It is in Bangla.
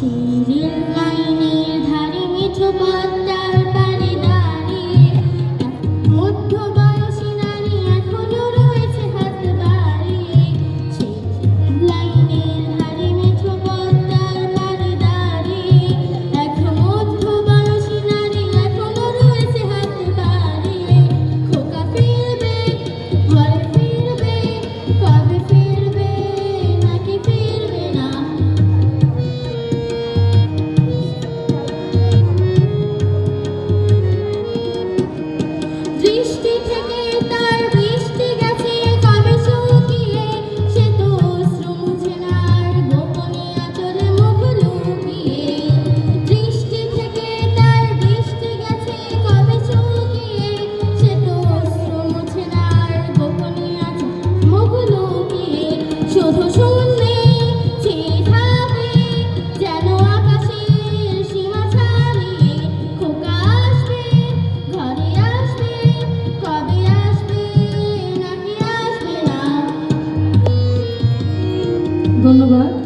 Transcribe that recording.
রেল লাইনের ধারে মিঠো পদ্মার পাড়ে দাঁড়িয়ে মধ্যবয়সী নারী এখনো রয়েছে হাত বাড়িয়ে। সেই রেল লাইনের ধারে মিঠো পদ্মার পাড়ে দাঁড়িয়ে মধ্যবয়সী নারী এখনো রয়েছে হাত বাড়িয়ে। খোকা ফিরবে, ঘরে ফিরবে, কবে ফিরবে নাকি ফিরবে না। দৃষ্টি থেকে তার বৃষ্টি গেছে কবে শুকিয়ে, সে তো অশ্রু মুছে না আর গোপনে আঁচলে মুখ লুকিয়ে। দৃষ্টি থেকে তার বৃষ্টি গেছে কবে শুকিয়ে, সে তো অশ্রু মুছে না আর গোপনে আঁচলে মুখ লুকিয়ে। শুধু শূন্যে চেয়ে থাকে যেন আকাশের সীমা ছাড়িয়ে। খোকা আসবে, ঘরে আসবে, কবে আসবে নাকি আসবে না। ধন্যবাদ।